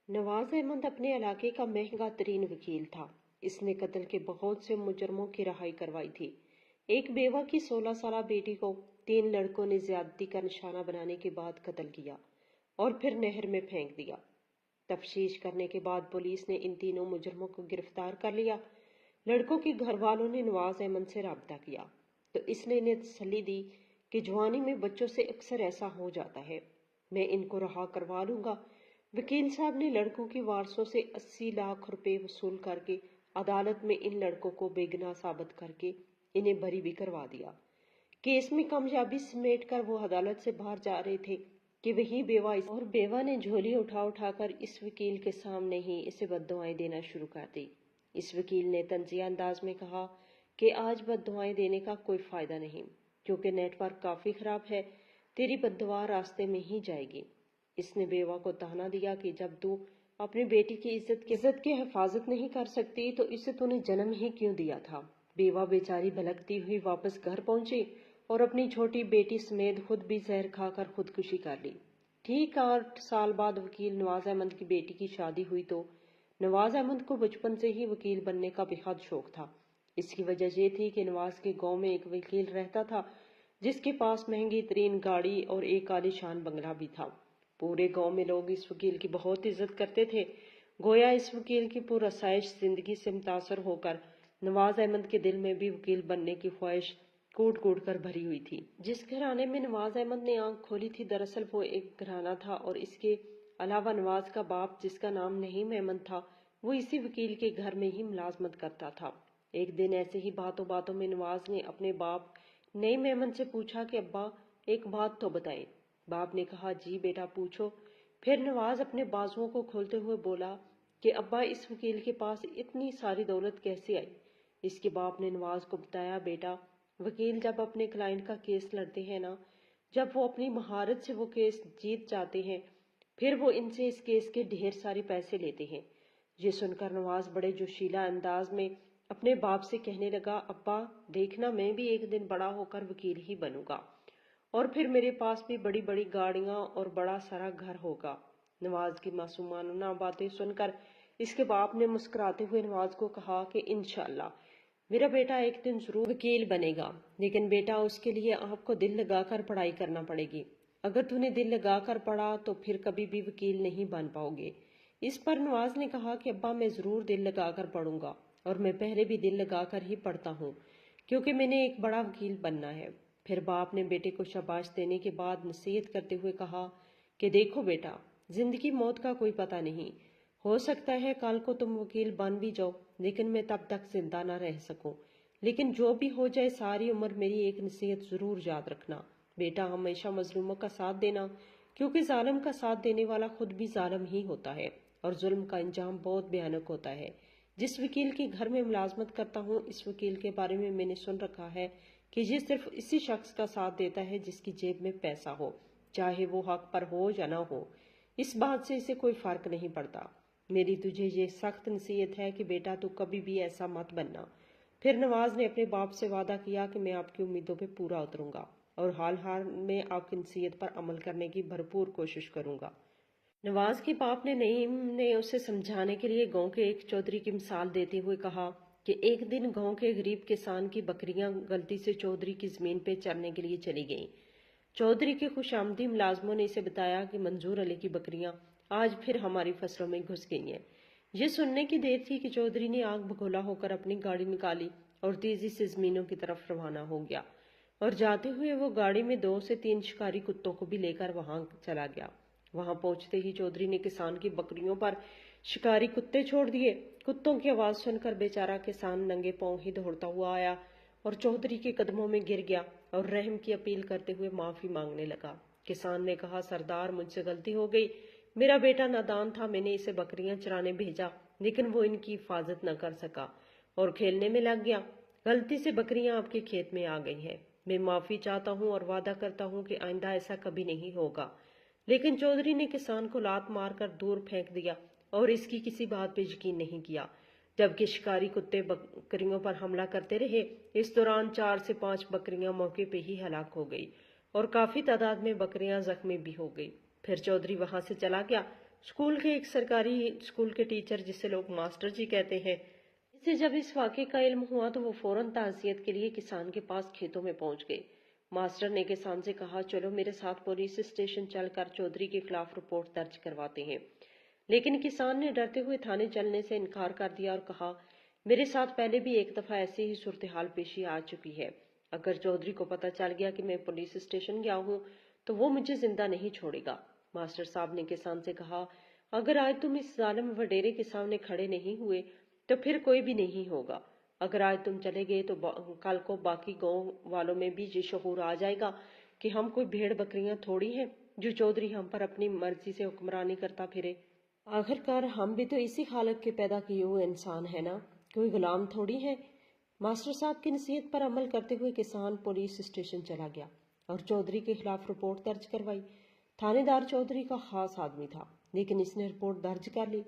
नवाज अहमद अपने इलाके का महंगा तरीन वकील था। इसने कत्ल के बहुत से मुजरमों की रिहाई करवाई थी। एक बेवा की 16 साल बेटी को 3 लड़कों ने ज्यादती का निशाना बनाने के बाद कत्ल किया और फिर नहर में फेंक दिया। तफ्तीश करने के बाद पुलिस ने इन तीनों मुजरमों को गिरफ्तार कर लिया। लड़कों के घर वालों ने नवाज अहमद से राब्ता किया तो इसने इन्हें तसल्ली दी कि जवानी में बच्चों से अक्सर ऐसा हो जाता है, मैं इनको रहा करवा लूंगा। वकील साहब ने लड़कों के वारसों से 80 लाख रुपए वसूल करके अदालत में इन लड़कों को बेगुनाह साबित करके इन्हें बरी भी करवा दिया। केस में कामयाबी समेट कर वो अदालत से बाहर जा रहे थे कि वही बेवा ने झोली उठा उठाकर इस वकील के सामने ही इसे बद्दुआएं देना शुरू कर दी। इस वकील ने तंजिया अंदाज में कहा कि आज बद्दुआएं देने का कोई फायदा नहीं, क्योंकि नेटवर्क काफी खराब है, तेरी बद्दुआ रास्ते में ही जाएगी। इसने बेवा को ताना दिया कि जब तू अपनी बेटी की इज्जत की हिफाजत नहीं कर सकती तो इसे तूने जन्म ही क्यों दिया था। बेवा बेचारी भलकती हुई वापस घर पहुंची और अपनी छोटी बेटी समेत खुद भी जहर खाकर खुदकुशी कर ली। ठीक 8 साल बाद वकील नवाज अहमद की बेटी की शादी हुई तो नवाज अहमद को बचपन से ही वकील बनने का बेहद शौक था। इसकी वजह ये थी कि नवाज के गांव में एक वकील रहता था जिसके पास महंगी तरीन गाड़ी और एक आलीशान बंगला भी था। पूरे गांव में लोग इस वकील की बहुत इज्जत करते थे। गोया इस वकील की पुरआसाइश जिंदगी से मुतासर होकर नवाज अहमद के दिल में भी वकील बनने की ख्वाहिश कूट कूट कर भरी हुई थी। जिस घराने में नवाज अहमद ने आंख खोली थी, दरअसल वो एक घराना था और इसके अलावा नवाज का बाप, जिसका नाम नईम अहमद था, वो इसी वकील के घर में ही मुलाजमत करता था। एक दिन ऐसे ही बातों बातों में नवाज ने अपने बाप नईम अहमद से पूछा कि अब्बा एक बात तो बताएं। बाप ने कहा, जी बेटा पूछो। फिर नवाज अपने बाजुओं को खोलते हुए बोला कि अब्बा इस वकील के पास इतनी सारी दौलत कैसे आई। इसके बाप ने नवाज को बताया, बेटा वकील जब अपने क्लाइंट का केस लड़ते हैं ना, जब वो अपनी महारत से वो केस जीत जाते हैं, फिर वो इनसे इस केस के ढेर सारे पैसे लेते हैं। ये सुनकर नवाज बड़े जोशीला अंदाज में अपने बाप से कहने लगा, अब्बा देखना मैं भी एक दिन बड़ा होकर वकील ही बनूंगा और फिर मेरे पास भी बड़ी बड़ी गाड़ियां और बड़ा सारा घर होगा। नवाज की मासूमाना बातें सुनकर इसके बाप ने मुस्कुराते हुए नवाज को कहा कि इंशाल्लाह मेरा बेटा एक दिन जरूर वकील बनेगा, लेकिन बेटा उसके लिए आपको दिल लगाकर पढ़ाई करना पड़ेगी। अगर तूने दिल लगाकर पढ़ा तो फिर कभी भी वकील नहीं बन पाओगे। इस पर नवाज ने कहा कि अब्बा मैं जरूर दिल लगाकर पढ़ूंगा और मैं पहले भी दिल लगाकर ही पढ़ता हूँ, क्योंकि मैंने एक बड़ा वकील बनना है। फिर बाप ने बेटे को शाबाश देने के बाद नसीहत करते हुए कहा कि देखो बेटा, जिंदगी मौत का कोई पता नहीं, हो सकता है कल को तुम वकील बन भी जाओ, लेकिन मैं तब तक जिंदा ना रह सकूं। लेकिन जो भी हो जाए सारी उम्र मेरी एक नसीहत जरूर याद रखना, बेटा हमेशा मजलूमों का साथ देना, क्योंकि जालिम का साथ देने वाला खुद भी जालिम ही होता है और जुल्म का अंजाम बहुत भयानक होता है। जिस वकील के घर में मुलाजमत करता हूँ, इस वकील के बारे में मैंने सुन रखा है कि ये सिर्फ इसी शख्स का साथ देता है जिसकी जेब में पैसा हो, चाहे वो हक पर हो या ना हो। इस बात से इसे कोई फर्क नहीं पड़ता। मेरी तुझे ये सख्त नसीहत है कि बेटा तू कभी भी ऐसा मत बनना। फिर नवाज ने अपने बाप से वादा किया कि मैं आपकी उम्मीदों पे पूरा उतरूंगा और हाल हाल में आपकी नसीहत पर अमल करने की भरपूर कोशिश करूंगा। नवाज के बाप ने नईम ने उसे समझाने के लिए गांव के एक चौधरी की मिसाल देते हुए कहा कि एक दिन गांव के गरीब किसान की बकरियां गलती से चौधरी की जमीन पे चरने के लिए चली गईं। चौधरी के खुशामदी मुलाजमों ने इसे बताया कि मंजूर अली की बकरियां आज फिर हमारी फसलों में घुस गई हैं। ये सुनने की देर थी कि चौधरी ने आग भगोला होकर अपनी गाड़ी निकाली और तेजी से जमीनों की तरफ रवाना हो गया और जाते हुए वो गाड़ी में 2 से 3 शिकारी कुत्तों को भी लेकर वहां चला गया। वहां पहुंचते ही चौधरी ने किसान की बकरियों पर शिकारी कुत्ते छोड़ दिए। कुत्तों की आवाज सुनकर बेचारा किसान नंगे पांव ही दौड़ता हुआ आया और चौधरी के कदमों में गिर गया और रहम की अपील करते हुए माफी मांगने लगा। किसान ने कहा, सरदार मुझसे गलती हो गई, मेरा बेटा नादान था, मैंने इसे बकरियां चराने भेजा लेकिन वो इनकी हिफाजत न कर सका और खेलने में लग गया। गलती से बकरियां आपके खेत में आ गई हैं। मैं माफी चाहता हूँ और वादा करता हूँ कि आइंदा ऐसा कभी नहीं होगा। लेकिन चौधरी ने किसान को लात मारकर दूर फेंक दिया और इसकी किसी बात पे यकीन नहीं किया, जबकि शिकारी कुत्ते बकरियों पर हमला करते रहे। इस दौरान 4 से 5 बकरियां मौके पे ही हलाक हो गई और काफी तादाद में बकरियां जख्मी भी हो गई। फिर चौधरी वहां से चला गया। स्कूल के एक सरकारी स्कूल के टीचर, जिसे लोग मास्टर जी कहते हैं, इसे जब इस वाक़े का इल्म हुआ तो वो फौरन ताज़ियत के लिए किसान के पास खेतों में पहुंच गए। मास्टर ने किसान से कहा, चलो मेरे साथ पुलिस स्टेशन चलकर चौधरी के खिलाफ रिपोर्ट दर्ज करवाते हैं। लेकिन किसान ने डरते हुए थाने चलने से इनकार कर दिया और कहा, मेरे साथ पहले भी एक दफा ऐसी ही सूरत हाल पेशी आ चुकी है। अगर चौधरी को पता चल गया कि मैं पुलिस स्टेशन गया हूँ तो वो मुझे जिंदा नहीं छोड़ेगा। मास्टर साहब ने किसान से कहा, अगर आज तुम इस जालिम वडेरे के सामने खड़े नहीं हुए तो फिर कोई भी नहीं होगा। अगर आज तुम चले गए तो कल को बाकी गांव वालों में भी ये शऊर आ जाएगा कि हम कोई भेड़ बकरियां थोड़ी हैं जो चौधरी हम पर अपनी मर्जी से हुक्मरानी करता फिरे। आखिरकार हम भी तो इसी हालत के पैदा किए हुए इंसान है ना, कोई गुलाम थोड़ी है। मास्टर साहब की नसीहत पर अमल करते हुए किसान पुलिस स्टेशन चला गया और चौधरी के खिलाफ रिपोर्ट दर्ज करवाई। थानेदार चौधरी का खास आदमी था, लेकिन इसने रिपोर्ट दर्ज कर ली।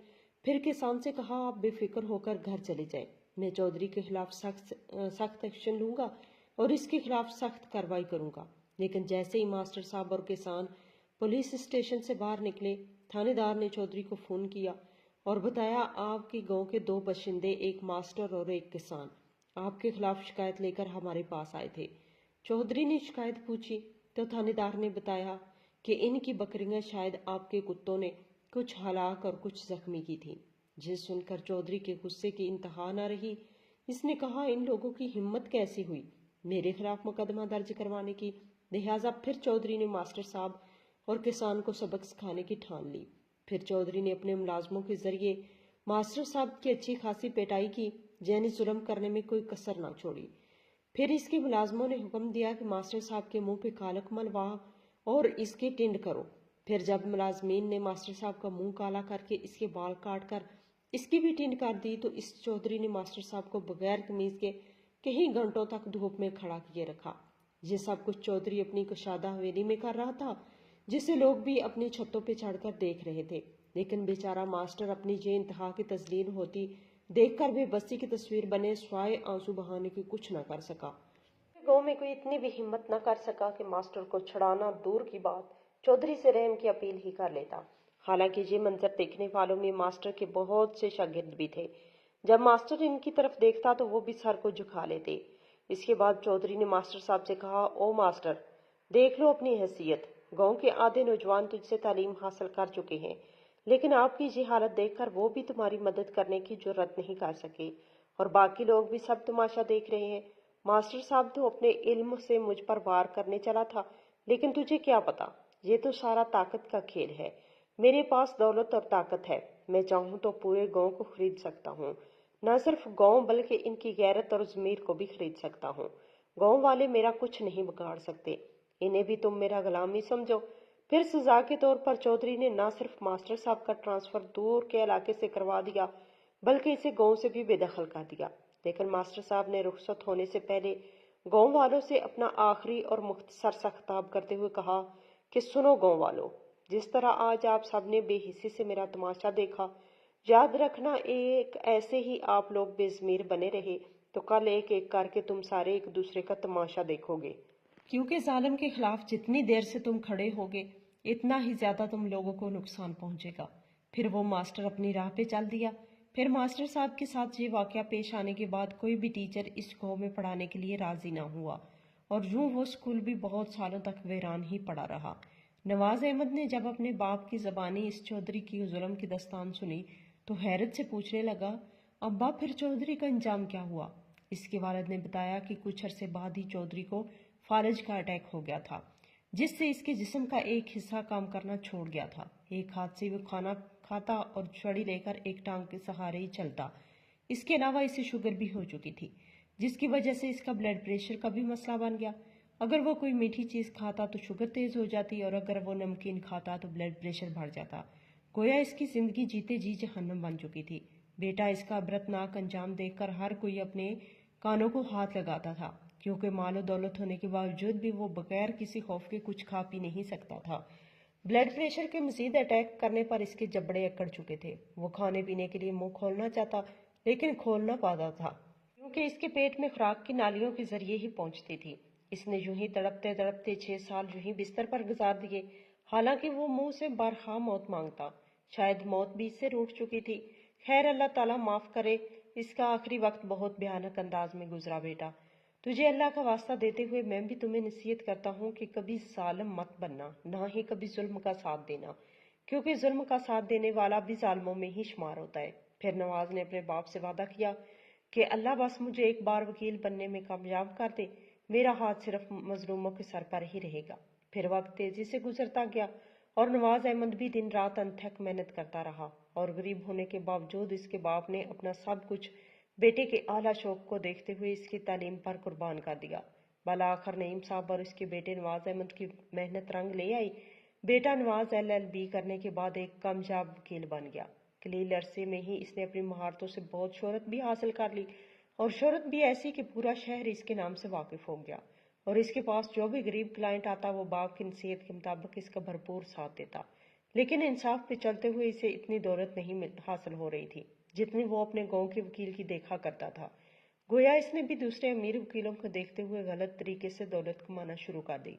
फिर किसान से कहा, आप बेफिक्र होकर घर चले जाएं, मैं चौधरी के खिलाफ सख्त एक्शन लूंगा और इसके खिलाफ सख्त कार्रवाई करूंगा। लेकिन जैसे ही मास्टर साहब और किसान पुलिस स्टेशन से बाहर निकले, थानेदार ने चौधरी को फोन किया और बताया, आपके गांव के 2 बशिंदे, एक मास्टर और एक किसान, आपके खिलाफ शिकायत लेकर हमारे पास आए थे। चौधरी ने शिकायत पूछी तो थानेदार ने बताया कि इनकी बकरियां शायद आपके कुत्तों ने कुछ हलाक और कुछ जख्मी की थी। जिस सुनकर चौधरी के गुस्से की इंतहा न रही। इसने कहा, इन लोगों की हिम्मत कैसी हुई मेरे खिलाफ मुकदमा दर्ज करवाने की। लिहाजा फिर चौधरी ने मास्टर साहब और किसान को सबक सिखाने की ठान ली। फिर चौधरी ने अपने मुलाजमों के जरिए मास्टर साहब की अच्छी खासी पिटाई की, जैनी जुल्म करने में कोई कसर ना छोड़ी। फिर इसके मुलाजमों ने हुक्म दिया कि मास्टर साहब के मुंह पे कालक मलवा और इसके टिंड करो। फिर जब मुलाजमीन ने मास्टर साहब का मुंह काला करके इसके बाल काट कर इसकी भी टिंड कर दी तो इस चौधरी ने मास्टर साहब को बगैर कमीज के कई घंटों तक धूप में खड़ा किए रखा। ये सब कुछ चौधरी अपनी कुशादा हवेली में कर रहा था, जिसे लोग भी अपनी छतों पे चढ़कर देख रहे थे। लेकिन बेचारा मास्टर अपनी ये इंतहा की तस्लील होती देखकर बेबसी की तस्वीर बने स्वाय आंसू बहाने की कुछ न कर सका। गांव में कोई इतनी भी हिम्मत न कर सका कि मास्टर को छुड़ाना दूर की बात, चौधरी से रहम की अपील ही कर लेता। हालांकि ये मंजर देखने वालों में मास्टर के बहुत से शागिर्द भी थे। जब मास्टर इनकी तरफ देखता तो वो भी सर को झुका लेते। इसके बाद चौधरी ने मास्टर साहब से कहा, ओ मास्टर, देख लो अपनी हैसियत, गांव के आधे नौजवान तुझसे तालीम हासिल कर चुके हैं, लेकिन आपकी ये हालत देखकर वो भी तुम्हारी मदद करने की जुर्रत नहीं कर सके और बाकी लोग भी सब तमाशा देख रहे हैं। मास्टर साहब तो अपने इल्म से मुझ पर वार करने चला था, लेकिन तुझे क्या पता, ये तो सारा ताकत का खेल है। मेरे पास दौलत और ताकत है, मैं चाहूँ तो पूरे गांव को खरीद सकता हूँ। न सिर्फ गांव बल्कि इनकी गैरत और ज़मीर को भी खरीद सकता हूँ। गांव वाले मेरा कुछ नहीं बिगाड़ सकते, इन्हें भी तुम मेरा गुलाम ही समझो। फिर सजा के तौर पर चौधरी ने न सिर्फ मास्टर साहब का ट्रांसफर दूर के इलाके से करवा दिया, बल्कि इसे गांव से भी बेदखल कर दिया। लेकिन मास्टर साहब ने रुखसत होने से पहले गांव वालों से अपना आखिरी और मुख्तसर सा खिताब करते हुए कहा कि सुनो गांव वालों, जिस तरह आज आप सब ने बेहिस्सी से मेरा तमाशा देखा, याद रखना एक ऐसे ही आप लोग बेज़मीर बने रहे तो कल एक एक करके तुम सारे एक दूसरे का तमाशा देखोगे, क्योंकि जालिम के खिलाफ जितनी देर से तुम खड़े होगे इतना ही ज्यादा तुम लोगों को नुकसान पहुंचेगा। फिर वो मास्टर अपनी राह पे चल दिया। फिर मास्टर साहब के साथ ये वाकया पेश आने के बाद कोई भी टीचर इस गांव में पढ़ाने के लिए राजी ना हुआ और यूं वो स्कूल भी बहुत सालों तक वीरान ही पड़ा रहा। नवाज अहमद ने जब अपने बाप की जबानी इस चौधरी की जुल्म की दस्तान सुनी तो हैरत से पूछने लगा, अब्बा फिर चौधरी का अंजाम क्या हुआ? इसके वालिद ने बताया कि कुछ अरसे बाद ही चौधरी को फालज का अटैक हो गया था, जिससे इसके जिस्म का एक हिस्सा काम करना छोड़ गया था। एक हाथ से वो खाना खाता और छड़ी लेकर एक टांग के सहारे ही चलता। इसके अलावा इसे शुगर भी हो चुकी थी, जिसकी वजह से इसका ब्लड प्रेशर का भी मसला बन गया। अगर वो कोई मीठी चीज खाता तो शुगर तेज हो जाती और अगर वो नमकीन खाता तो ब्लड प्रेशर बढ़ जाता। गोया इसकी जिंदगी जीते जी जहन्नम बन चुकी थी। बेटा इसका अबरतनाक अंजाम देखकर हर कोई अपने कानों को हाथ लगाता था, क्योंकि मालो दौलत होने के बावजूद भी वो बगैर किसी खौफ के कुछ खा पी नहीं सकता था। ब्लड प्रेशर के मजीद अटैक करने पर इसके जबड़े अकड़ चुके थे। वो खाने पीने के लिए मुंह खोलना चाहता लेकिन खोल ना पाता था, क्योंकि इसके पेट में खुराक की नालियों के जरिए ही पहुंचती थी। इसने यूं ही तड़पते तड़पते 6 साल यूं ही बिस्तर पर गुजार दिए, हालांकि वो मुंह से बारहा मौत मांगता। शायद मौत भी इससे रूठ चुकी थी। खैर, अल्लाह ताला माफ करे, इसका आखिरी वक्त बहुत भयानक अंदाज में गुजरा। बेटा, तुझे अल्लाह का वास्ता देते हुए मैं भी तुम्हें नसीहत करता हूँ कि कभी जालिम मत बनना, ना ही कभी जुल्म का साथ देना, क्योंकि जुल्म का साथ देने वाला भी जालिमों में ही शुमार होता है। फिर नवाज ने अपने बाप से वादा किया कि अल्लाह बस मुझे एक बार वकील बनने में कामयाब कर दे, मेरा हाथ सिर्फ मजलूमों के सर पर ही रहेगा। फिर वक्त तेजी से गुजरता गया और नवाज अहमद भी दिन रात अनथक मेहनत करता रहा, और गरीब होने के बावजूद इसके बाप ने अपना सब कुछ बेटे के आला शौक को देखते हुए इसकी तालीम पर कुर्बान कर दिया। भला आखिर नईम साहब और इसके बेटे नवाज अहमद की मेहनत रंग ले आई। बेटा नवाज LLB करने के बाद एक कामयाब वकील बन गया। कलील अरसे में ही इसने अपनी महारतों से बहुत शोहरत भी हासिल कर ली, और शोहरत भी ऐसी कि पूरा शहर इसके नाम से वाकिफ हो गया, और इसके पास जो भी गरीब क्लाइंट आता वो बाप की नसीहत के मुताबिक इसका भरपूर साथ देता। लेकिन इंसाफ पे चलते हुए इसे इतनी दौलत नहीं हासिल हो रही थी जितनी वो अपने गांव के वकील की देखा करता था। गोया इसने भी दूसरे अमीर वकीलों को देखते हुए गलत तरीके से दौलत कमाना शुरू कर दी।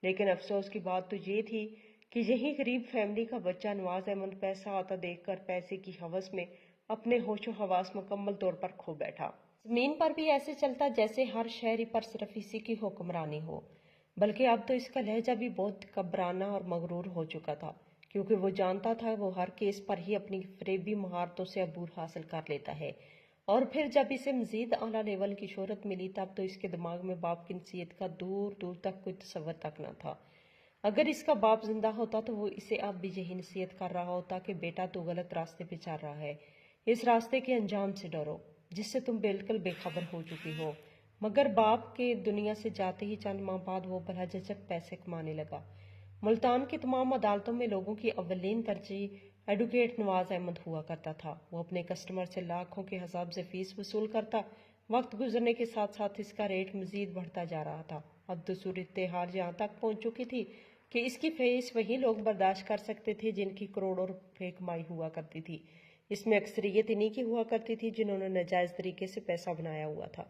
लेकिन अफसोस की बात तो ये थी कि यही गरीब फैमिली का बच्चा नवाज अहमद पैसा आता देखकर पैसे की हवस में अपने होशो हवास मुकम्मल तौर पर खो बैठा। जमीन पर भी ऐसे चलता जैसे हर शहरी पर सिर्फ इसी की हुक्मरानी हो, बल्कि अब तो इसका लहजा भी बहुत कब्राना और मगरूर हो चुका था, क्योंकि वो जानता था वो हर केस पर ही अपनी फरेबी महारतों से अबूर हासिल कर लेता है। और फिर जब इसे मजीद आला लेवल की शोहरत मिली तब तो इसके दिमाग में बाप की नसीहत का दूर दूर तक कोई तसव्वुर तक न था। अगर इसका बाप जिंदा होता तो वो इसे अब भी यही नसीहत कर रहा होता कि बेटा तू गलत रास्ते पे चल रहा है, इस रास्ते के अंजाम से डरो जिससे तुम बिल्कुल बेखबर हो चुकी हो। मगर बाप के दुनिया से जाते ही चंद माह बाद वो भला झचक पैसे कमाने लगा। मुल्तान की तमाम अदालतों में लोगों की अव्वलीन तरजीह एडवोकेट नवाज अहमद हुआ करता था। वो अपने कस्टमर से लाखों के हिसाब से फीस वसूल करता। वक्त गुजरने के साथ साथ इसका रेट मजीद बढ़ता जा रहा था। अब तो सूरत हाल यहाँ तक पहुंच चुकी थी कि इसकी फीस वही लोग बर्दाश्त कर सकते थे जिनकी करोड़ों रुपए कमाई हुआ करती थी। इसमें अक्सरियत इन्हीं की हुआ करती थी जिन्होंने नाजायज तरीके से पैसा बनाया हुआ था।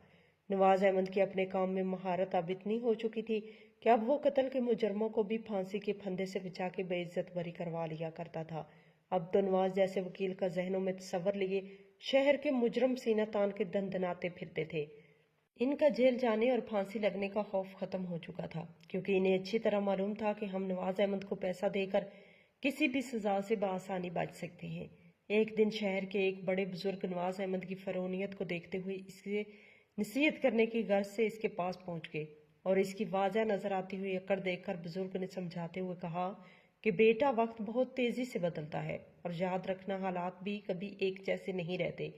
नवाज अहमद की अपने काम में महारत अब इतनी हो चुकी थी कि अब वो कत्ल के मुजरमों को भी फांसी के फंदे से बचा के बेइज्जत बरी करवा लिया करता था। अब तो नवाज जैसे वकील का जहनों में तसव्वुर लिए शहर के मुजरम सीना तान के दंदनाते फिरते थे। इनका जेल जाने और फांसी लगने का खौफ खत्म हो चुका था, क्योंकि इन्हें अच्छी तरह मालूम था कि हम नवाज अहमद को पैसा देकर किसी भी सजा से बआसानी बच सकते हैं। एक दिन शहर के एक बड़े बुजुर्ग नवाज अहमद की फरोनियत को देखते हुए इससे नसीहत करने की गर्ज से इसके पास पहुंच गए, और इसकी वाज़ह नजर आती हुई अकड़ देखकर बुजुर्ग ने समझाते हुए कहा कि बेटा, वक्त बहुत तेजी से बदलता है और याद रखना हालात भी कभी एक जैसे नहीं रहते।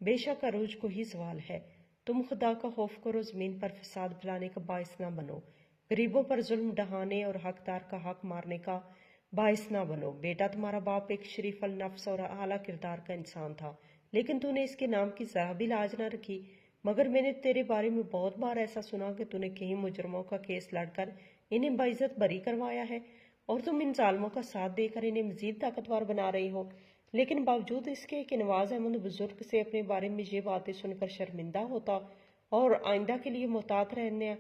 बेशक अरूज को ही सवाल है। तुम खुदा का खौफ करो, जमीन पर फसाद फैलाने का बायस ना बनो, गरीबों पर जुल्म ढहाने और हकदार का हक मारने का बायस ना बनो। बेटा, तुम्हारा बाप एक शरीफ अल नफ्स और आला किरदार का इंसान था, लेकिन तूने इसके नाम की जरा भी लाज न रखी। मगर मैंने तेरे बारे में बहुत बार ऐसा सुना कि तूने कई मुजरमों का केस लड़कर इन्हें बाइज्जत बरी करवाया है, और तुम इन जालमों का साथ देकर इन्हें मजीद ताकतवर बना रही हो। लेकिन बावजूद इसके कि नवाज अहमद बुजुर्ग से अपने बारे में ये बातें सुनकर शर्मिंदा होता और आइंदा के लिए मुहतात रहने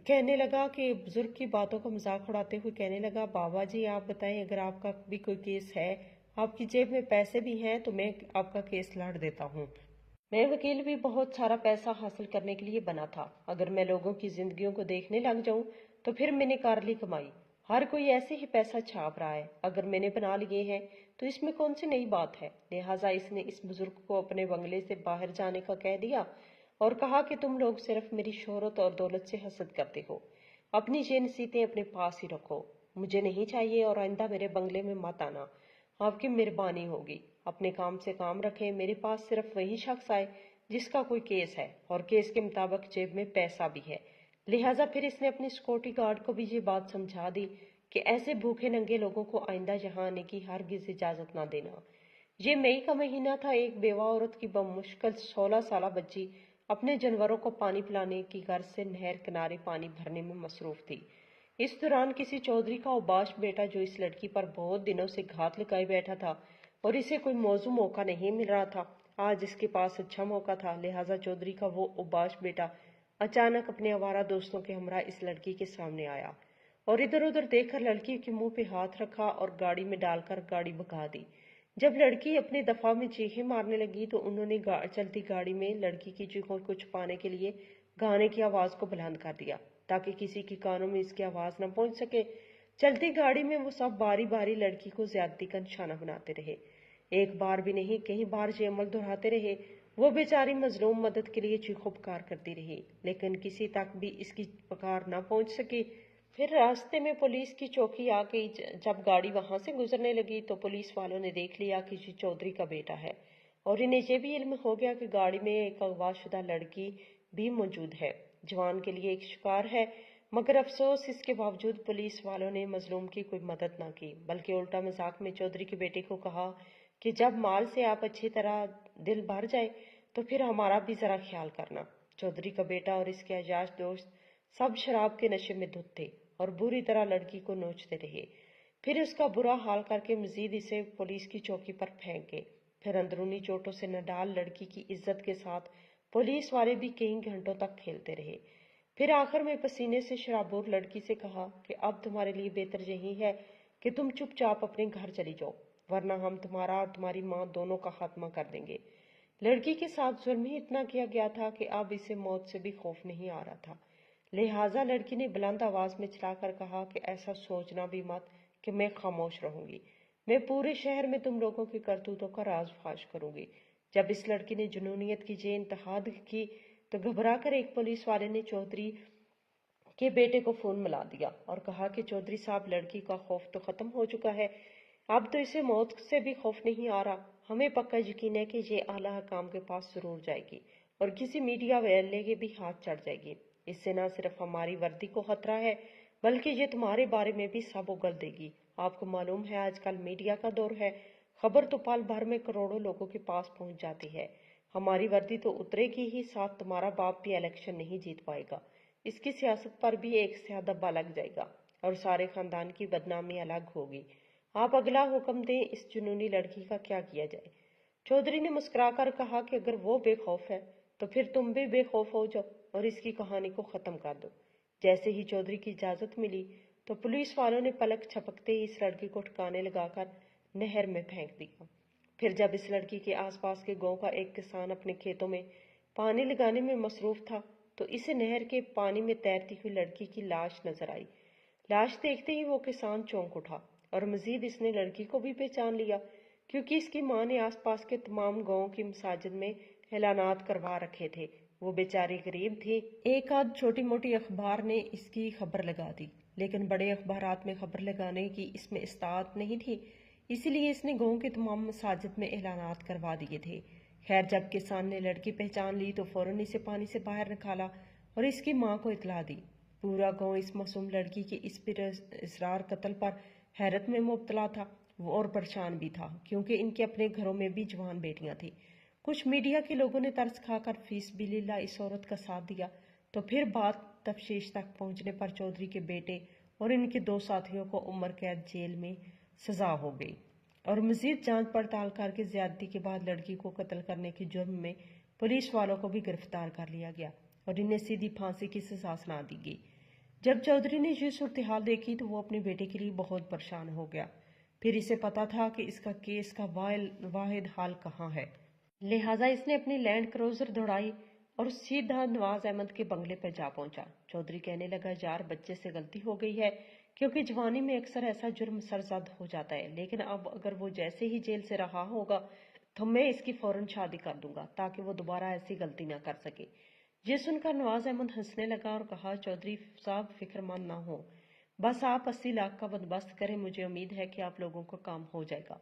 कहने लगा कि बुजुर्ग की बातों को मजाक उड़ाते हुए कहने लगा, बाबा जी आप बताएं, अगर आपका भी कोई केस है, आपकी जेब में पैसे भी हैं, तो मैं आपका केस लड़ देता हूँ। मैं वकील भी बहुत सारा पैसा हासिल करने के लिए बना था। अगर मैं लोगों की जिंदगियों को देखने लग जाऊं तो फिर मैंने कार ली कमाई। हर कोई ऐसे ही पैसा छाप रहा है। अगर मैंने बना लिए हैं तो इसमें कौन सी नई बात है। लिहाजा इसने इस बुजुर्ग को अपने बंगले से बाहर जाने का कह दिया और कहा कि तुम लोग सिर्फ मेरी शोहरत और दौलत से हसद करते हो। अपनी ये नसीहतें अपने पास ही रखो, मुझे नहीं चाहिए, और आइंदा मेरे बंगले में मत आना। आपकी मेहरबानी होगी। अपने काम से काम रखें। मेरे पास सिर्फ वही शख्स आए जिसका कोई केस है और केस के मुताबिक जेब में पैसा भी है। लिहाजा फिर इसने अपनी सिक्योरिटी गार्ड को भी ये बात समझा दी कि ऐसे भूखे नंगे लोगों को आइंदा यहाँ आने की हरगिज इजाजत ना देना। ये मई का महीना था। एक बेवा औरत की बमुश्किल 16 साल बच्ची अपने जानवरों को पानी पिलाने की गर्ज से नहर किनारे पानी भरने में मसरूफ थी। इस दौरान किसी चौधरी का उबाश बेटा, जो इस लड़की पर बहुत दिनों से घात लगाए बैठा था और इसे कोई मौजू मौका नहीं मिल रहा था, आज इसके पास अच्छा मौका था। लिहाजा चौधरी का वो उबाश बेटा अचानक अपने आवारा दोस्तों के हमरा इस लड़की के सामने आया और इधर उधर देखकर लड़की के मुंह पे हाथ रखा और गाड़ी में डालकर गाड़ी भगा दी। जब लड़की अपने दफा में चीखें मारने लगी तो उन्होंने चलती गाड़ी में लड़की की चीखों को छुपाने के लिए गाने की आवाज को बुलंद कर दिया ताकि किसी के कानों में इसकी आवाज न पहुंच सके। चलती गाड़ी में वो सब बारी बारी लड़की को ज्यादती का निशाना बनाते रहे। एक बार भी नहीं, कई बार ये अमल दोहराते रहे। वो बेचारी मजलूम मदद के लिए चीखों पुकार करती रही, लेकिन किसी तक भी इसकी पुकार न पहुंच सकी। फिर रास्ते में पुलिस की चौकी आ गई। जब गाड़ी वहां से गुजरने लगी तो पुलिस वालों ने देख लिया कि ये चौधरी का बेटा है, और इन्हें ये भी इल्म हो गया कि गाड़ी में एक अगवाशुदा लड़की भी मौजूद है। जवान के लिए एक शिकार है, मगर अफसोस इसके बावजूद पुलिस वालों ने मजलूम की कोई मदद ना की, बल्कि उल्टा मजाक में चौधरी के बेटे को कहा कि जब माल से आप अच्छी तरह दिल भर जाए तो फिर हमारा भी जरा ख्याल करना। चौधरी का बेटा और इसके अजाज दोस्त सब शराब के नशे में धुत थे और बुरी तरह लड़की को नोचते रहे। फिर उसका बुरा हाल करके मजीद इसे पुलिस की चौकी पर फेंक गए। फिर अंदरूनी चोटों से नडाल लड़की की इज्जत के साथ पुलिस वाले भी कई घंटों तक खेलते रहे। फिर आखिर में पसीने से शराबोर लड़की से कहा कि अब तुम्हारे लिए बेहतर यही है कि तुम चुपचाप अपने घर चली जाओ, वरना हम तुम्हारा और तुम्हारी माँ दोनों का खात्मा कर देंगे। लड़की के साथ जुल्म ही इतना किया गया था कि अब इसे मौत से भी खौफ नहीं आ रहा था। लिहाजा लड़की ने बुलंद आवाज में चिल्लाकर कहा कि ऐसा सोचना भी मत कि मैं खामोश रहूंगी। मैं पूरे शहर में तुम लोगों की करतूतों का राज फाश करूंगी। जब इस लड़की ने जुनूनियत की ये इंतहा की तो घबरा कर एक पुलिस वाले ने चौधरी के बेटे को फोन मिला दिया और कहा कि चौधरी साहब, लड़की का खौफ तो खत्म हो चुका है, अब तो इसे मौत से भी खौफ नहीं आ रहा। हमें पक्का यकीन है कि ये आला हकाम के पास जरूर जाएगी और किसी मीडिया वाले के भी हाथ चढ़ जाएगी। इससे न सिर्फ हमारी वर्दी को खतरा है, बल्कि ये तुम्हारे बारे में भी सब उगल देगी। आपको मालूम है आजकल मीडिया का दौर है, खबर तो पल भर में करोड़ों लोगों के पास पहुंच जाती है। हमारी वर्दी तो उतरेगी ही, साथ तुम्हारा बाप भी इलेक्शन नहीं जीत पाएगा। इसकी सियासत पर भी एक सा धब्बा लग जाएगा और सारे खानदान की बदनामी अलग होगी। आप अगला हुक्म दें, इस जुनूनी लड़की का क्या किया जाए। चौधरी ने मुस्कुराकर कहा कि अगर वो बेखौफ है तो फिर तुम भी बेखौफ हो जाओ और इसकी कहानी को खत्म कर दो। जैसे ही चौधरी की इजाजत मिली तो पुलिस वालों ने पलक झपकते ही इस लड़की को ठिकाने लगाकर नहर में फेंक दिया। फिर जब इस लड़की के आसपास के गांव का एक किसान अपने खेतों में पानी लगाने में मसरूफ था तो इसे नहर के पानी में तैरती हुई लड़की की लाश नजर आई। लाश देखते ही वो किसान चौंक उठा और मजीद इसने लड़की को भी पहचान लिया, क्योंकि इसकी माँ ने आसपास के तमाम गांवों की मसाजिद में ऐलानात करवा रखे थे। वो बेचारी गरीब थी, एक आध छोटी मोटी अखबार ने इसकी खबर लगा दी, लेकिन बड़े अखबारात में खबर लगाने की इसमें इस्तात नहीं थी, इसीलिए इसने गांव के तमाम मसाजिद में ऐलानात करवा दिए थे। खैर, जब किसान ने लड़की पहचान ली तो फौरन इसे पानी से बाहर निकाला और इसकी माँ को इतला दी। पूरा गांव इस मासूम लड़की के इस इसरार कत्ल पर हैरत में मुब्तला था और परेशान भी था, क्योंकि इनके अपने घरों में भी जवान बेटियां थी। कुछ मीडिया के लोगों ने तरस खाकर फीस बिलिल्लाह इस औरत का साथ दिया, तो फिर बात तफ्तीश तक पहुंचने पर चौधरी के बेटे और इनके 2 साथियों को उम्र कैद जेल में सजा हो गई और मजीद जांच पड़ताल करके ज्यादती के बाद लड़की को कत्ल करने के जुर्म में पुलिस वालों को भी गिरफ्तार कर लिया गया और इन्हें सीधी फांसी की सजा सुना दी गई। जब चौधरी ने ये सूरत हाल देखी तो वो अपने बेटे के लिए बहुत परेशान हो गया। फिर इसे पता था कि इसका केस का वाहिद हाल कहाँ है, लिहाजा इसने अपनी लैंड क्रूजर दौड़ाई और सीधा नवाज अहमद के बंगले पर जा पहुंचा। चौधरी कहने लगा, यार बच्चे से गलती हो गई है, क्योंकि जवानी में अक्सर ऐसा जुर्म सरजद हो जाता है, लेकिन अब अगर वो जैसे ही जेल से रहा होगा तो मैं इसकी फौरन शादी कर दूंगा ताकि वो दोबारा ऐसी गलती ना कर सके। ये सुनकर नवाज अहमद हंसने लगा और कहा, चौधरी साहब फिक्रमंद ना हो, बस आप 80 लाख का बंदोबस्त करें, मुझे उम्मीद है कि आप लोगों का काम हो जाएगा।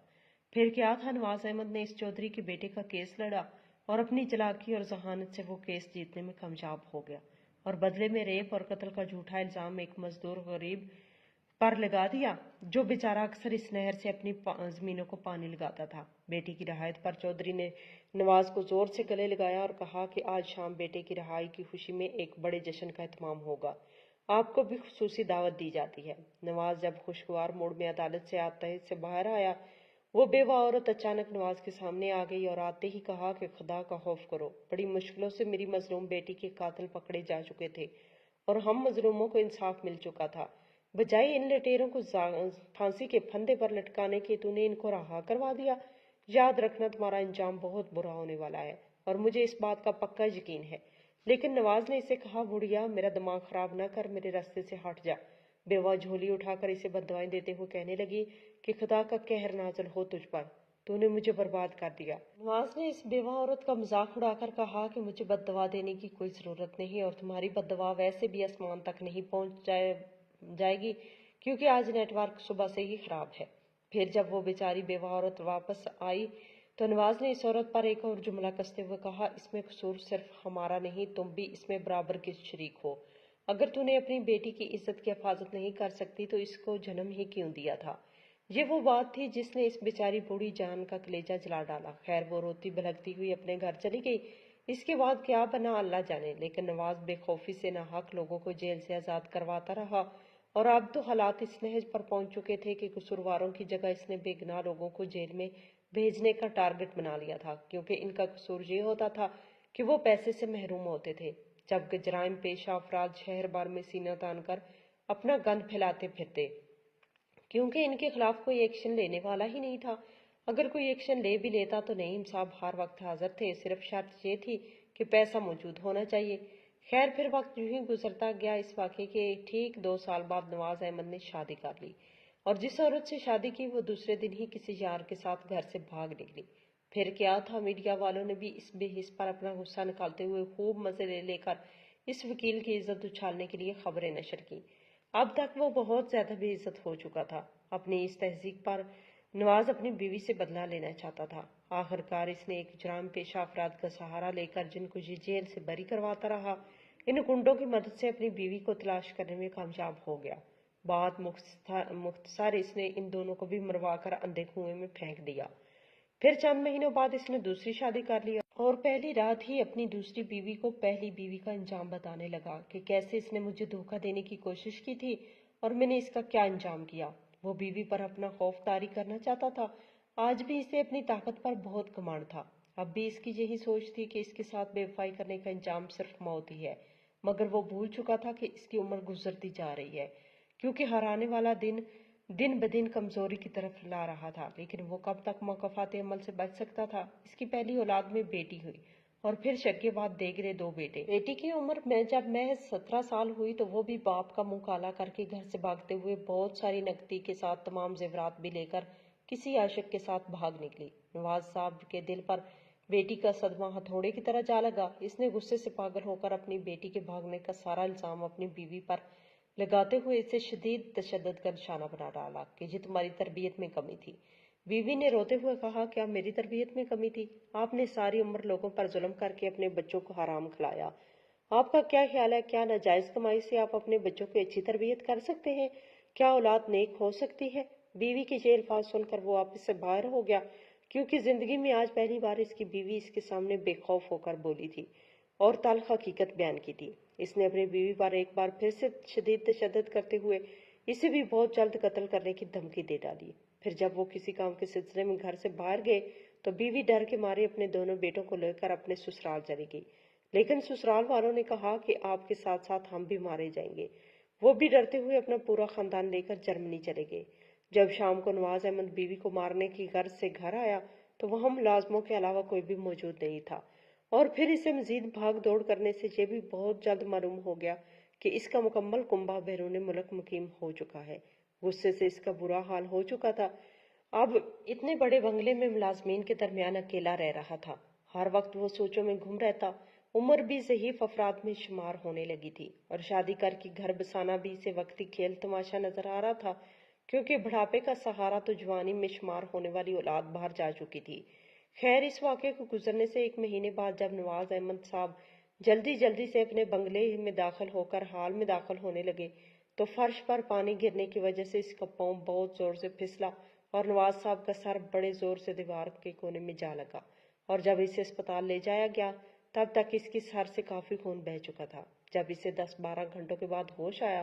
फिर क्या था, नवाज अहमद ने इस चौधरी के बेटे का केस लड़ा और अपनी चालाकी और जहानत से वो केस जीतने में कामयाब हो गया और बदले में रेप और कत्ल का झूठा इल्जाम एक मजदूर गरीब पर लगा दिया, जो बेचारा अक्सर इस नहर से अपनी जमीनों को पानी लगाता था। बेटी की रिहायत पर चौधरी ने नवाज को जोर से गले लगाया और कहा कि आज शाम बेटे की रिहाई की खुशी में एक बड़े जश्न का एहतमाम होगा, आपको भी खुसूसी दावत दी जाती है। नवाज जब खुशगवार मूड में अदालत से आते से बाहर आया, वो बेवा औरत अचानक नवाज के सामने आ गई और आते ही कहा कि खुदा का खौफ करो, बड़ी मुश्किलों से मेरी मजलूम बेटी के कातिल पकड़े जा चुके थे और हम मजलूमों को इंसाफ मिल चुका था। बजाय इन लटेरों को फांसी के फंदे पर लटकाने के तूने इनको रहा करवा दिया। یاد رکھنا تمہارا انجام بہت برا ہونے والا ہے اور مجھے اس بات کا پکا یقین ہے۔ لیکن نواز نے اسے کہا، بڑھیا میرا دماغ خراب نہ کر، میرے راستے سے ہٹ جا۔ بیوہ جھولی اٹھا کر اسے بددعائیں دیتے ہوئے کہنے لگی کہ خدا کا قہر نازل ہو تجھ پر، تو نے مجھے برباد کر دیا۔ نواز نے اس بیوہ عورت کا مذاق اڑا کر کہا کہ مجھے بددعا دینے کی کوئی ضرورت نہیں، اور تمہاری بددعا ویسے بھی آسمان تک نہیں پہنچ جائے گی کیونکہ آج نیٹ ورک صبح سے ہی خراب ہے۔ پھر جب وہ بیچاری بیوہ عورت واپس آئی تو نواز نے اس عورت پر ایک اور جملہ کستے ہوئے کہا، اس میں قصور صرف ہمارا نہیں، تم بھی اس میں برابر کے شریک ہو۔ اگر تو نے اپنی بیٹی کی عزت کی حفاظت نہیں کر سکتی تو اس کو جنم ہی کیوں دیا تھا؟ یہ وہ بات تھی جس نے اس بیچاری بوڑھی جان کا کلیجہ جلا ڈالا۔ خیر وہ روتی بھلکتی ہوئی اپنے گھر چلی گئی۔ اس کے بعد کیا بنا اللہ جانے، لیکن نواز بے خوفی سے ناحق لوگوں کو جیل سے آزاد کرواتا رہا، اور اب تو حالات اس نہج پر پہنچ چکے تھے کہ قصورواروں کی جگہ اس نے بے گناہ لوگوں کو جیل میں بھیجنے کا ٹارگٹ بنا لیا تھا، کیونکہ ان کا قصور یہ ہوتا تھا کہ وہ پیسے سے محروم ہوتے تھے، جبکہ جرائم پیشہ افراد شہر بھر میں سینہ تان کر اپنا گند پھیلاتے پھرتے، کیونکہ ان کے خلاف کوئی ایکشن لینے والا ہی نہیں تھا۔ اگر کوئی ایکشن لے بھی لیتا تو نعیم صاحب ہر وقت حاضر تھے، صرف شرط یہ تھی کہ پیسہ موجود ہونا چاہیے۔ خیر پھر وقت یوں ہی گزرتا گیا۔ اس واقعے کے ٹھیک 2 سال بعد نواز احمد نے شادی کر لی، اور جس عورت سے شادی کی وہ دوسرے دن ہی کسی یار کے ساتھ گھر سے بھاگ نکلی۔ پھر کیا تھا، میڈیا والوں نے بھی اس بے حس پر اپنا غصہ نکالتے ہوئے خوب مزے لے لے کر اس وکیل کی عزت اچھالنے کے لیے خبریں نشر کی۔ اب تک وہ بہت زیادہ بے عزت ہو چکا تھا۔ اپنی اس تہذیب پر نواز اپنی بیوی سے بدلہ لینا چاہتا تھا۔ آخر کار اس نے ایک جرائم پیشہ افراد کا سہارا لے کر، جن کو یہ جیل سے بری کرواتا رہا، ان گنڈوں کی مدد سے اپنی بیوی کو تلاش کرنے میں کامیاب ہو گیا۔ بات مختصر اس نے ان دونوں کو بھی مروا کر اندھے کنویں میں پھینک دیا۔ پھر چند مہینوں بعد اس نے دوسری شادی کر لی، اور پہلی رات ہی اپنی دوسری بیوی کو پہلی بیوی کا انجام بتانے لگا کہ کیسے اس نے مجھے دھوکہ دینے کی کوشش کی تھی اور میں نے اس کا کیا انجام کیا۔ وہ بیوی پر اپنا خوف طاری کرنا چاہتا تھا۔ آج بھی اسے اپنی طاقت پر بہت گمان تھا۔ اب بھی اس کی یہی سوچ تھی کہ اس کے ساتھ بے وفائی کرنے کا انجام صرف موت ہی ہے، مگر وہ بھول چکا تھا کہ اس کی عمر گزرتی جا رہی ہے، کیونکہ ہر آنے والا دن بدن کمزوری کی طرف لا رہا تھا۔ لیکن وہ کب تک موقفات عمل سے بچ سکتا تھا؟ اس کی پہلی اولاد میں بیٹی ہوئی، اور پھر شک کے بعد دے گرے 2 بیٹے۔ بیٹی کی عمر میں جب محض 17 سال ہوئی تو وہ بھی باپ کا منہ کالا کر کے گھر سے بھاگتے ہوئے بہت ساری نقدی کے ساتھ تمام زیورات بھی لے کر کسی عاشق کے ساتھ بھاگ نکلی۔ نواز صاحب کے دل پر بیٹی کا صدمہ ہتھوڑے کی طرح جا لگا۔ اس نے غصے سے پاگل ہو کر اپنی بیٹی کے بھاگنے کا سارا الزام اپنی بیوی پر لگاتے ہوئے اسے شدید تشدد کا نشانہ بنا ڈالا کہ یہ تمہاری تربیت میں کمی تھی۔ بیوی نے روتے ہوئے کہا، کیا میری تربیت میں کمی تھی؟ آپ نے ساری عمر لوگوں پر ظلم کر کے اپنے بچوں کو حرام کھلایا۔ آپ کا کیا خیال ہے، کیا ناجائز کمائی سے آپ اپنے بچوں کی اچھی تربیت کر سکتے ہیں؟ کیا اولاد نیک ہو سکتی ہے؟ بیوی کے یہ الفاظ سن کر وہ آپس سے باہر ہو گیا، کیونکہ زندگی میں آج پہلی بار اس کی بیوی اس کے سامنے بے خوف ہو کر بولی تھی اور تلخ حقیقت بیان کی تھی۔ اس نے اپنی بیوی پر ایک بار پھر سے شدید تشدد کرتے ہوئے اسے بھی بہت جلد قتل کرنے کی دھمکی دے ڈالی۔ پھر جب وہ کسی کام کے سلسلے میں گھر سے باہر گئے تو بیوی ڈر کے مارے اپنے دونوں بیٹوں کو لے کر اپنے سسرال چلی گئی، لیکن سسرال والوں نے کہا کہ آپ کے ساتھ ساتھ ہم بھی مارے جائیں گے۔ وہ بھی ڈرتے ہوئے اپنا پورا خاندان لے کر جرمنی چلے گئے۔ جب شام کو نواز احمد بیوی کو مارنے کی غرض سے گھر آیا تو وہاں ملازموں کے علاوہ کوئی بھی موجود نہیں تھا، اور پھر اسے مزید بھاگ دوڑ کرنے سے یہ بھی بہت جلد معلوم ہو گیا کہ اس کا مکمل کنبہ بیرون ملک مقیم ہو چکا ہے۔ غصے سے اس کا برا حال ہو چکا تھا۔ اب اتنے بڑے بنگلے میں ملازمین کے درمیان اکیلا رہ رہا تھا۔ ہر وقت وہ سوچوں میں گھوم رہتا۔ عمر بھی ضعیف افراد میں شمار ہونے لگی تھی، اور شادی کر کے گھر بسانا بھی اسے وقتی کھیل تماشا نظر آ رہا تھا، کیونکہ بڑھاپے کا سہارا تو جوانی میں شمار ہونے والی اولاد باہر جا چکی تھی۔ خیر اس واقعے کو گزرنے سے 1 مہینے بعد جب نواز احمد صاحب جلدی سے اپنے بنگلے میں داخل ہو کر ہال میں داخل ہونے لگے تو فرش پر پانی گرنے کی وجہ سے اس کا پاؤں بہت زور سے پھسلا، اور نواز صاحب کا سر بڑے زور سے دیوار کے کونے میں جا لگا، اور جب اسے اسپتال لے جایا گیا تب تک اس کی سر سے کافی خون بہہ چکا تھا۔ جب اسے 10-12 گھنٹوں کے بعد ہوش آیا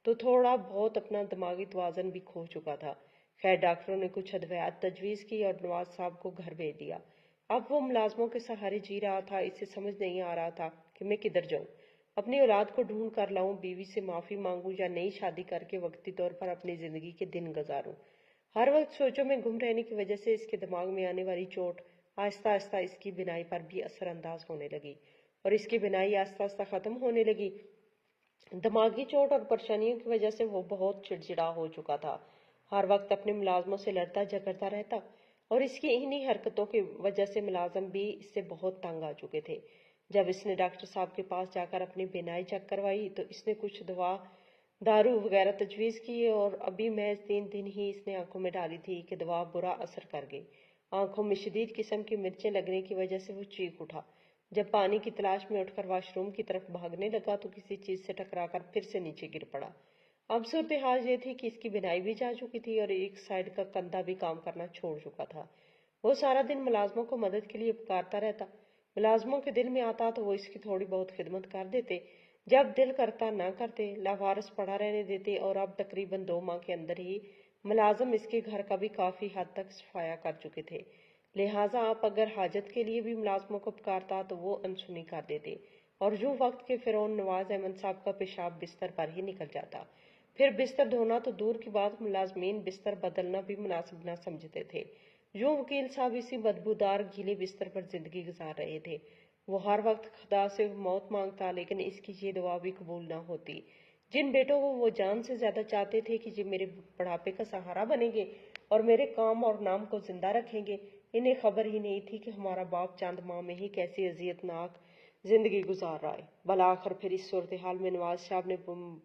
تو تھوڑا بہت اپنا دماغی توازن بھی کھو چکا تھا۔ خیر ڈاکٹروں نے کچھ ادویات تجویز کی اور نواز صاحب کو گھر بھیج دیا۔ اب وہ ملازموں کے سہارے جی رہا تھا۔ اسے سمجھ نہیں آ رہا تھا کہ میں کدھر جاؤں، اپنی اولاد کو ڈھونڈ کر لاؤں، بیوی سے معافی مانگوں، یا نئی شادی کر کے وقتی طور پر اپنی زندگی کے دن گزاروں۔ हर वक्त सोचों में गुम रहने की वजह से इसके दिमाग में आने वाली चोट आहिस्ता आहिस्ता इसकी बिनाई पर भी असरअंदाज होने लगी और इसकी बिनाई आहिस्ता आहिस्ता खत्म होने लगी। दिमागी चोट और परेशानियों की वजह से वो बहुत चिड़चिड़ा हो चुका था। हर वक्त अपने मुलाजमों से लड़ता झगड़ता रहता और इसकी इन्हीं हरकतों की वजह से मुलाजम भी इससे बहुत तंग आ चुके थे। जब इसने डॉक्टर साहब के पास जाकर अपनी बिनाई चेक करवाई तो इसने कुछ दवा दारू वगैरह तजवीज़ की और अभी महज 3 दिन ही इसने आंखों में डाली थी कि दवा बुरा असर कर गई। आंखों में शदीद किस्म की मिर्चें लगने की वजह से वो चीख उठा। जब पानी की तलाश में उठकर वॉशरूम की तरफ भागने लगा तो किसी चीज से टकराकर फिर से नीचे गिर पड़ा। अब सूरत हाल ये थी कि इसकी बिनाई भी जा चुकी थी और एक साइड का कंधा भी काम करना छोड़ चुका था। वो सारा दिन मुलाजमों को मदद के लिए पुकारता रहता। मुलाजमों के दिल में आता तो वो इसकी थोड़ी बहुत खिदमत कर देते, जब दिल करता ना करते, लावारिस पड़ा रहने देते। और अब तकरीबन 2 माह के अंदर ही मुलाजम इसके घर का भी काफी हद तक सफाया कर चुके थे। लिहाजा आप अगर हाजत के लिए भी मुलाजमों को पुकारता तो वो अनसुनी कर देते और यूं वक्त के फिरौन नवाज अहमद साहब का पेशाब बिस्तर पर ही निकल जाता। फिर बिस्तर धोना तो दूर की बात, मुलाजमीन बिस्तर बदलना भी मुनासिब न समझते थे। यूं वकील साहब इसी बदबूदार गीले बिस्तर पर जिंदगी गुजार रहे थे। वो हर वक्त खुदा से मौत मांगता, लेकिन इसकी ये दुआ भी कबूल ना होती। जिन बेटों को वो जान से ज्यादा चाहते थे कि ये मेरे बुढ़ापे का सहारा बनेंगे और मेरे काम और नाम को जिंदा रखेंगे, इन्हें खबर ही नहीं थी कि हमारा बाप चंद माह में ही कैसी अजियतनाक जिंदगी गुजार रहा है। भला आखिर फिर इस सूरत हाल में नवाज साहब ने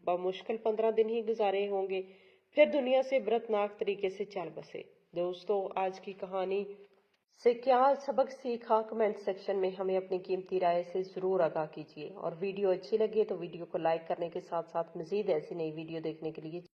बमुश्किल 15 दिन ही गुजारे होंगे, फिर दुनिया से इबरतनाक तरीके से चल बसे। दोस्तों, आज की कहानी से क्या सबक सीखा, कमेंट सेक्शन में हमें अपनी कीमती राय से जरूर आगाह कीजिए और वीडियो अच्छी लगे तो वीडियो को लाइक करने के साथ साथ मजीद ऐसी नई वीडियो देखने के लिए